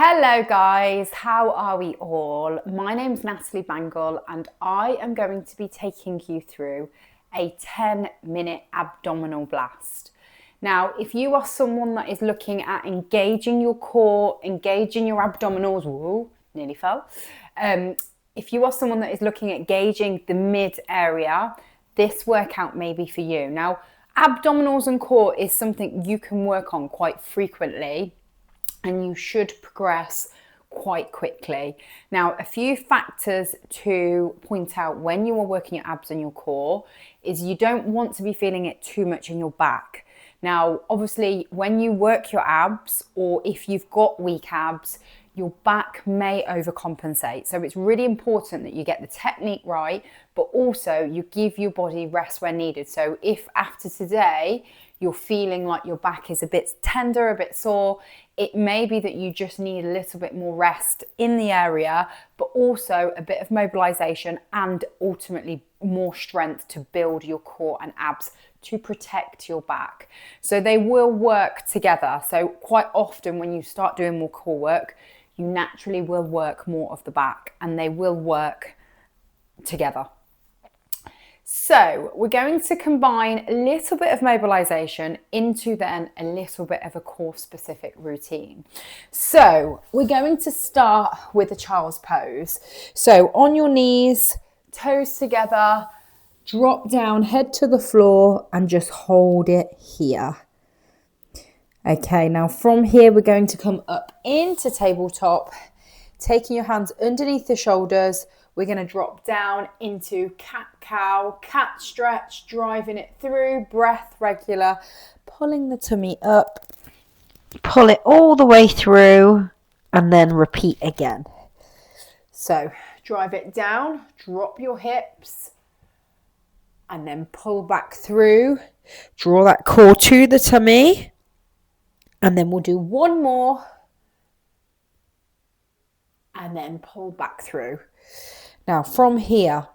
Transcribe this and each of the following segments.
Hello guys, how are we all? My name's Natalie Bangle and I am going to be taking you through a 10-minute abdominal blast. Now, if you are someone that is looking at engaging your core, engaging your abdominals, whoa, nearly fell. If you are someone that is looking at gauging the mid area, this workout may be for you. Now, abdominals and core is something you can work on quite frequently and you should progress quite quickly. Now, a few factors to point out when you are working your abs and your core is you don't want to be feeling it too much in your back. Now, obviously, when you work your abs or if you've got weak abs, your back may overcompensate. So it's really important that you get the technique right, but also you give your body rest where needed. So if after today, you're feeling like your back is a bit tender, a bit sore, it may be that you just need a little bit more rest in the area, but also a bit of mobilization and ultimately more strength to build your core and abs to protect your back. So they will work together. So quite often when you start doing more core work, you naturally will work more of the back and they will work together. So we're going to combine a little bit of mobilization into then a little bit of a core specific routine. So we're going to start with a child's pose. So on your knees, toes together, drop down, head to the floor and just hold it here. Okay, now from here we're going to come up into tabletop, taking your hands underneath the shoulders. We're going to drop down into cat-cow, cat stretch, driving it through, breath regular, pulling the tummy up, pull it all the way through, and then repeat again. So drive it down, drop your hips, and then pull back through. Draw that core to the tummy, and then we'll do one more, and then pull back through. Now from here,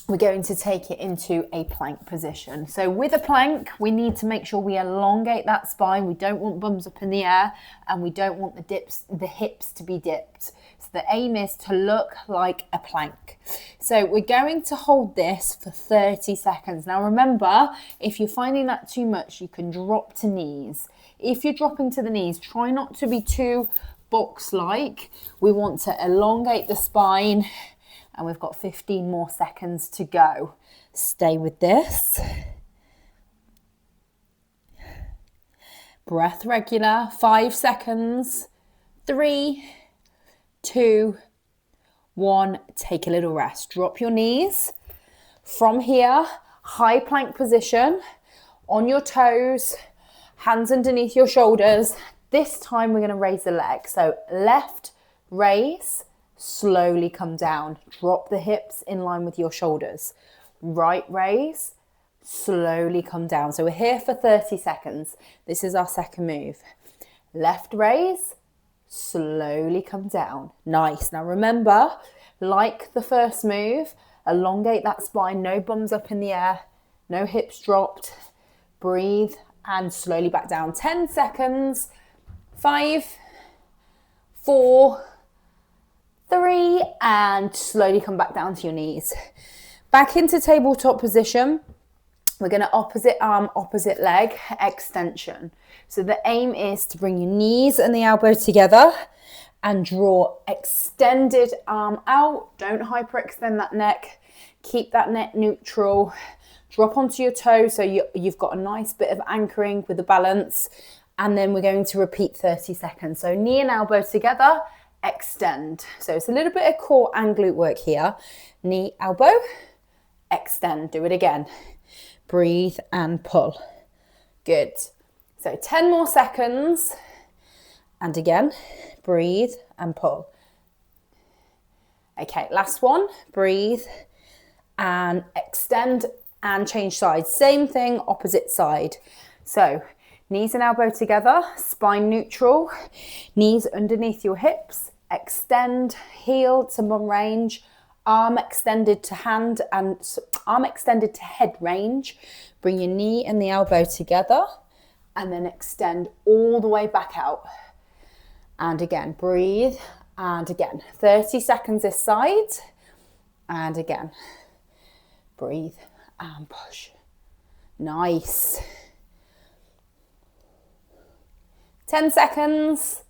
we're going to take it into a plank position. So with a plank, we need to make sure we elongate that spine. We don't want bums up in the air and we don't want the hips to be dipped. So the aim is to look like a plank. So we're going to hold this for 30 seconds. Now remember, if you're finding that too much, you can drop to knees. If you're dropping to the knees, try not to be too box-like. We want to elongate the spine. And we've got 15 more seconds to go. Stay with this. Breath regular, 5 seconds. 3, 2, 1. Take a little rest. Drop your knees. From here, high plank position. On your toes, hands underneath your shoulders. This time we're going to raise the leg. So left, raise. Slowly come down, drop the hips in line with your shoulders. Right raise, slowly come down. So we're here for 30 seconds. This is our second move. Left raise, slowly come down. Nice. Now remember, like the first move, elongate that spine, no bums up in the air, no hips dropped. Breathe and slowly back down. 10 seconds. 5, 4, 3, and slowly come back down to your knees. Back into tabletop position. We're going to opposite arm, opposite leg extension. So the aim is to bring your knees and the elbow together and draw extended arm out. Don't hyperextend that neck. Keep that neck neutral. Drop onto your toes so you've got a nice bit of anchoring with the balance. And then we're going to repeat 30 seconds. So knee and elbow together. Extend. So it's a little bit of core and glute work here. Knee, elbow, extend. Do it again. Breathe and pull. Good. So 10 more seconds. And again, breathe and pull. Okay, last one. Breathe and extend and change sides. Same thing, opposite side. So knees and elbow together, spine neutral, knees underneath your hips. Extend, heel to bum range, arm extended to hand and arm extended to head range. Bring your knee and the elbow together and then extend all the way back out. And again, breathe. And again, 30 seconds this side. And again, breathe and push. Nice. 10 seconds.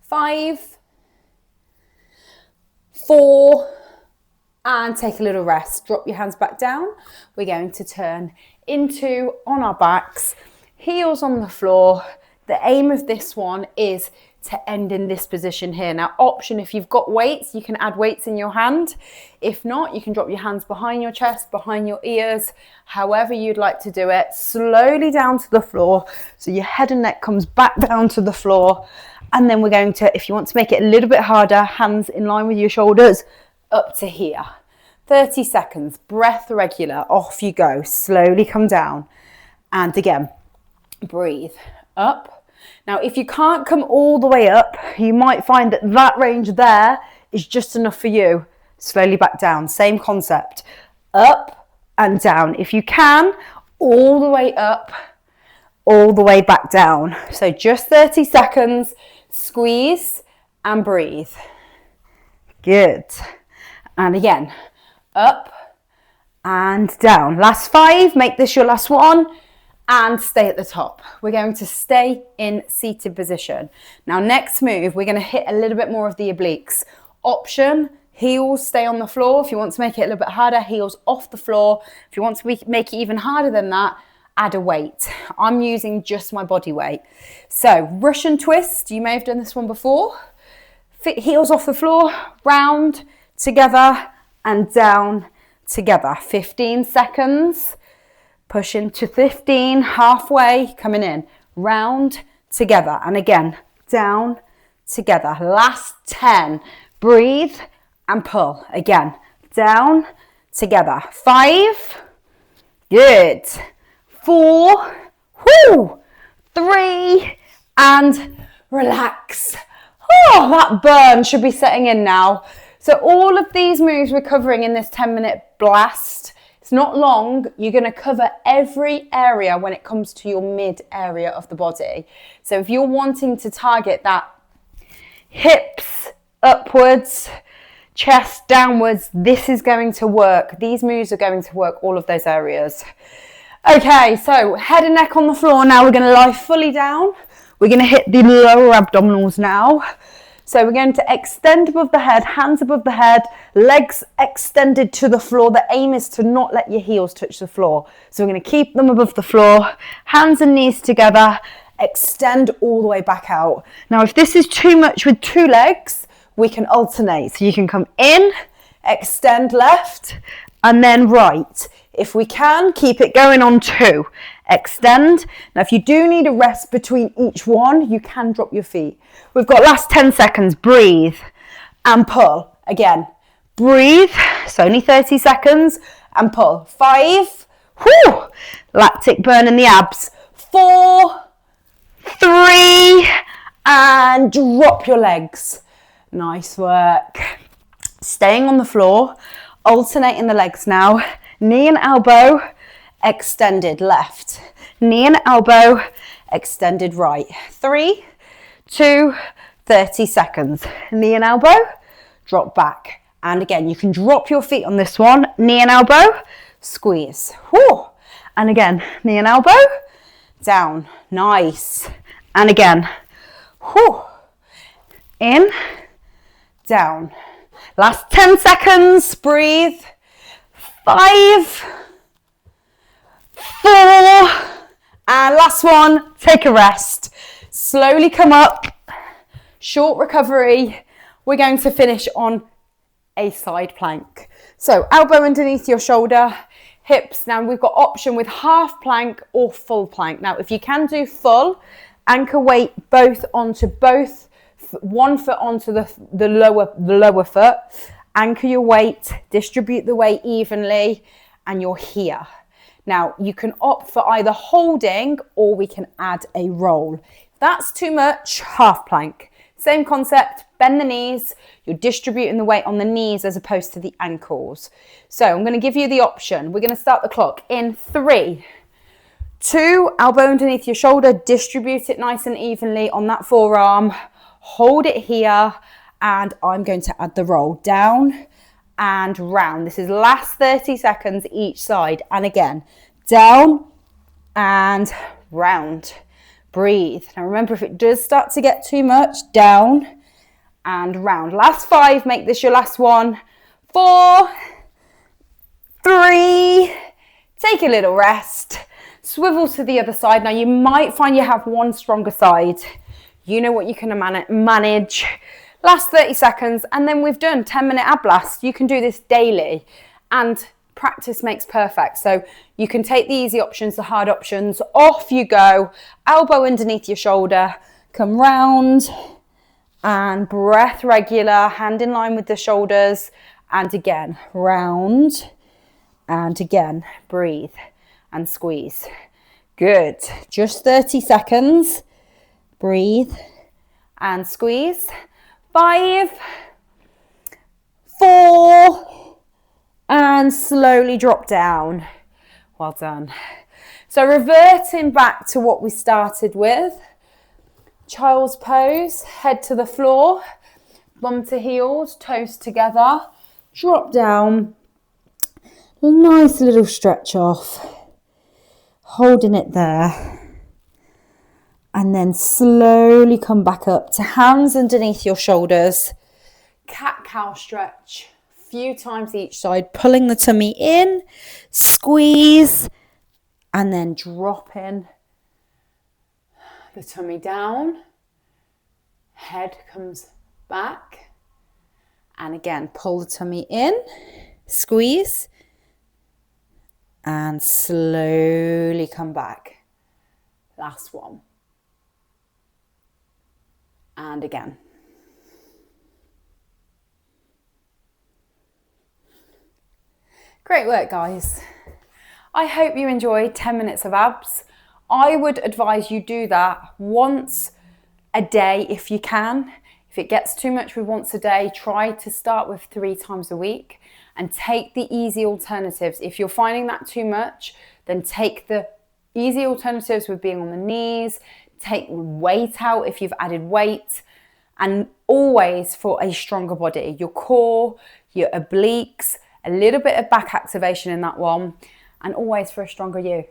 5, 4, and take a little rest. Drop your hands back down. We're going to turn into on our backs, heels on the floor. The aim of this one is to end in this position here. Now, option, if you've got weights, you can add weights in your hand. If not, you can drop your hands behind your chest, behind your ears, however you'd like to do it. Slowly down to the floor, so your head and neck comes back down to the floor. And then we're going to, if you want to make it a little bit harder, hands in line with your shoulders, up to here. 30 seconds, breath regular, off you go. Slowly come down. And again, breathe up. Now, if you can't come all the way up, you might find that that range there is just enough for you. Slowly back down, same concept. Up and down. If you can, all the way up, all the way back down. So just 30 seconds, squeeze and breathe. Good. And again, up and down. Last 5, make this your last one. And stay at the top. We're going to stay in seated position. Now, next move, we're going to hit a little bit more of the obliques. Option, heels stay on the floor. If you want to make it a little bit harder, heels off the floor. If you want to make it even harder than that, add a weight. I'm using just my body weight. So, Russian twist, you may have done this one before. Heels off the floor, round, together, and down, together. 15 seconds. Push into 15, halfway, coming in, round, together, and again, down, together. Last 10, breathe and pull. Again, down, together. 5, good. 4, whoo, 3, and relax. Oh, that burn should be setting in now. So all of these moves we're covering in this 10-minute blast. It's not long. You're going to cover every area when it comes to your mid area of the body. So if you're wanting to target that hips upwards, chest downwards, this is going to work. These moves are going to work all of those areas. Okay, so head and neck on the floor. Now we're going to lie fully down. We're going to hit the lower abdominals now. So we're going to extend above the head, hands above the head, legs extended to the floor. The aim is to not let your heels touch the floor. So we're going to keep them above the floor, hands and knees together, extend all the way back out. Now, if this is too much with 2 legs, we can alternate. So you can come in, extend left, and then right. If we can, keep it going on 2. Extend. Now, if you do need a rest between each one, you can drop your feet. We've got last 10 seconds. Breathe and pull. Again, breathe. It's only 30 seconds and pull. 5. Whew. Lactic burn in the abs. 4, 3, and drop your legs. Nice work. Staying on the floor, alternating the legs now. Knee and elbow, extended left. Knee and elbow, extended right. 3, 2, 30 seconds. Knee and elbow, drop back. And again, you can drop your feet on this one. Knee and elbow, squeeze. Whew. And again, knee and elbow, down. Nice. And again, whew. In, down. Last 10 seconds, breathe. 5, 4, and last one, take a rest. Slowly come up, short recovery. We're going to finish on a side plank. So elbow underneath your shoulder, hips. Now we've got option with half plank or full plank. Now if you can do full, anchor weight both onto both, one foot onto the lower foot. Anchor your weight, distribute the weight evenly, and you're here. Now, you can opt for either holding or we can add a roll. If that's too much, half plank. Same concept, bend the knees. You're distributing the weight on the knees as opposed to the ankles. So I'm going to give you the option. We're going to start the clock in 3, 2, elbow underneath your shoulder, distribute it nice and evenly on that forearm. Hold it here, and I'm going to add the roll down and round. This is last 30 seconds each side. And again, down and round. Breathe. Now remember, if it does start to get too much, down and round. Last 5, make this your last one. 4, 3, take a little rest. Swivel to the other side. Now you might find you have one stronger side. You know what you can manage. Last 30 seconds, and then we've done 10-minute ab blast. You can do this daily, and practice makes perfect. So you can take the easy options, the hard options. Off you go. Elbow underneath your shoulder. Come round, and breath regular, hand in line with the shoulders. And again, round, and again, breathe and squeeze. Good. Just 30 seconds. Breathe and squeeze. 5, 4, and slowly drop down. Well done. So reverting back to what we started with, child's pose, head to the floor, bum to heels, toes together, drop down, nice little stretch off, holding it there. And then slowly come back up to hands underneath your shoulders. Cat-cow stretch, few times each side, pulling the tummy in, squeeze, and then dropping the tummy down. Head comes back. And again, pull the tummy in, squeeze, and slowly come back. Last one. And again. Great work, guys. I hope you enjoyed 10 minutes of abs. I would advise you do that once a day if you can. If it gets too much with once a day, try to start with 3 times a week and take the easy alternatives. If you're finding that too much, then take the easy alternatives with being on the knees, take weight out if you've added weight, and always for a stronger body. Your core, your obliques, a little bit of back activation in that one, and always for a stronger you.